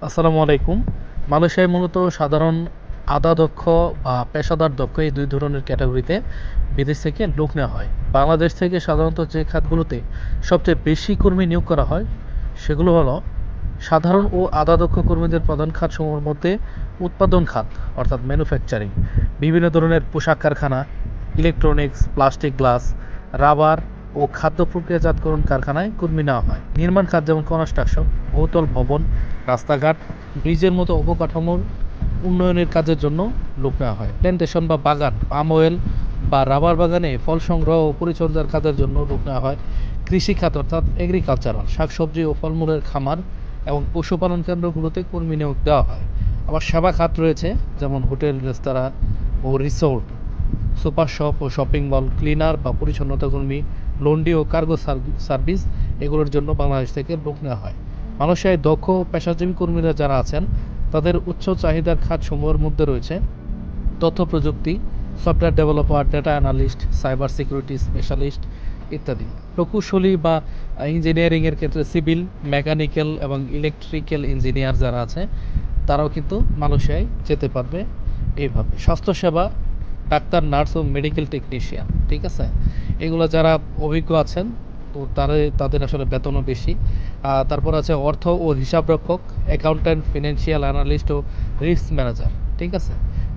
আসসালামু আলাইকুম। মালয়েশিয়ায় মূলত সাধারণ আধা দক্ষ বা পেশাদার দক্ষ এই দুই ধরনের ক্যাটাগরিতে বিদেশ থেকে লোক নেওয়া হয়। বাংলাদেশ থেকে সাধারণত যে খাতগুলোতে সবচেয়ে বেশি কর্মী নিয়োগ করা হয় সেগুলো হলো সাধারণ ও আধা দক্ষ কর্মীদের প্রধান খাতসমূহের মধ্যে উৎপাদন খাত অর্থাৎ ম্যানুফ্যাকচারিং, বিভিন্ন ধরনের পোশাক কারখানা, ইলেকট্রনিক্স, প্লাস্টিক, গ্লাস, রাবার ও খাদ্য প্রক্রিয়াজাতকরণ কারখানায় কর্মী নেওয়া হয়। নির্মাণ খাত যেমন কনস্ট্রাকশন, বহুতল ভবন, রাস্তাঘাট, ব্রিজের মতো অবকাঠামোর উন্নয়নের কাজের জন্য লোক নেওয়া হয়। প্ল্যান্টেশন বা বাগান, পাম অয়েল বা রাবার বাগানে ফল সংগ্রহ ও পরিচর্যার কাজের জন্য লোক নেওয়া হয়। কৃষি খাত অর্থাৎ এগ্রিকালচারাল, শাকসবজি ও ফলমূলের খামার এবং পশুপালন কেন্দ্রগুলোতে কর্মী নিয়োগ দেওয়া হয়। আবার সেবা খাত রয়েছে, যেমন হোটেল, রেস্তোরাঁ ও রিসোর্ট, সুপার শপ ও শপিং মল, ক্লিনার বা পরিচ্ছন্নতা কর্মী, লন্ড্রি ও কার্গো সার্ভিস, এগুলোর জন্য বাংলাদেশ থেকে লোক নেওয়া হয়। মালয়েশিয়ায় দক্ষ পেশাজীবী কর্মীরা যারা আছেন তাদের উচ্চ চাহিদার খাতসমূহের মধ্যে রয়েছে তথ্য প্রযুক্তি, software developer, data analyst, cyber security specialist ইত্যাদি। প্রকৌশলী বা ইঞ্জিনিয়ারিংয়ের ক্ষেত্রে সিভিল, মেকানিক্যাল এবং ইলেকট্রিক্যাল ইঞ্জিনিয়ার যারা আছে তারাও কিন্তু মালয়েশিয়ায় যেতে পারবে। এইভাবে স্বাস্থ্যসেবা, ডাক্তার, নার্স ও মেডিকেল টেকনিশিয়ান, ঠিক আছে, এগুলো যারা অভিজ্ঞ আছেন তো তাদের আসলে বেতনও বেশি। তারপর আছে অর্থ ও হিসাবরক্ষক, অ্যাকাউন্ট্যান্ট, ফিনান্সিয়াল অ্যানালিস্ট ও রিস্ক ম্যানেজার, ঠিক আছে।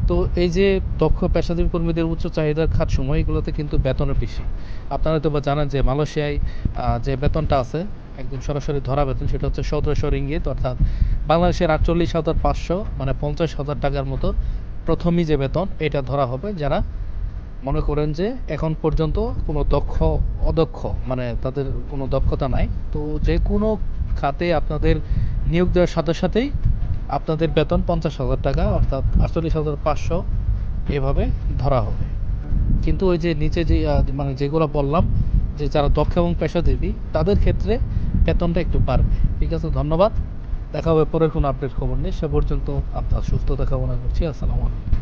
তো এই যে দক্ষ পেশাজীবী কর্মীদের উচ্চ চাহিদার খাত সময় এগুলোতে কিন্তু বেতনও বেশি। আপনারা হয়তো বা জানেন যে মালয়েশিয়ায় যে বেতনটা আছে একদম সরাসরি ধরা বেতন, সেটা হচ্ছে 1700 রিঙ্গিত, অর্থাৎ বাংলাদেশের 48,500, মানে 50,000 টাকার মতো প্রথমই যে বেতন এটা ধরা হবে যারা মনে করেন যে এখন পর্যন্ত কোনো অদক্ষ, মানে তাদের কোনো দক্ষতা নাই। তো যে কোনো খাতে আপনাদের নিয়োগ দেওয়ার সাথে সাথেই আপনাদের বেতন 50,000 টাকা, অর্থাৎ 48,500 এভাবে ধরা হবে। কিন্তু ওই যে নিচে যে মানে যেগুলো বললাম যে যারা দক্ষ এবং পেশাজীবী তাদের ক্ষেত্রে বেতনটা একটু বাড়বে। ঠিক আছে, ধন্যবাদ। দেখা হবে পরের কোনো আপডেট খবর নেই। সে পর্যন্ত আপনার সুস্থতা কামনা করছি। আসসালামু আলাইকুম।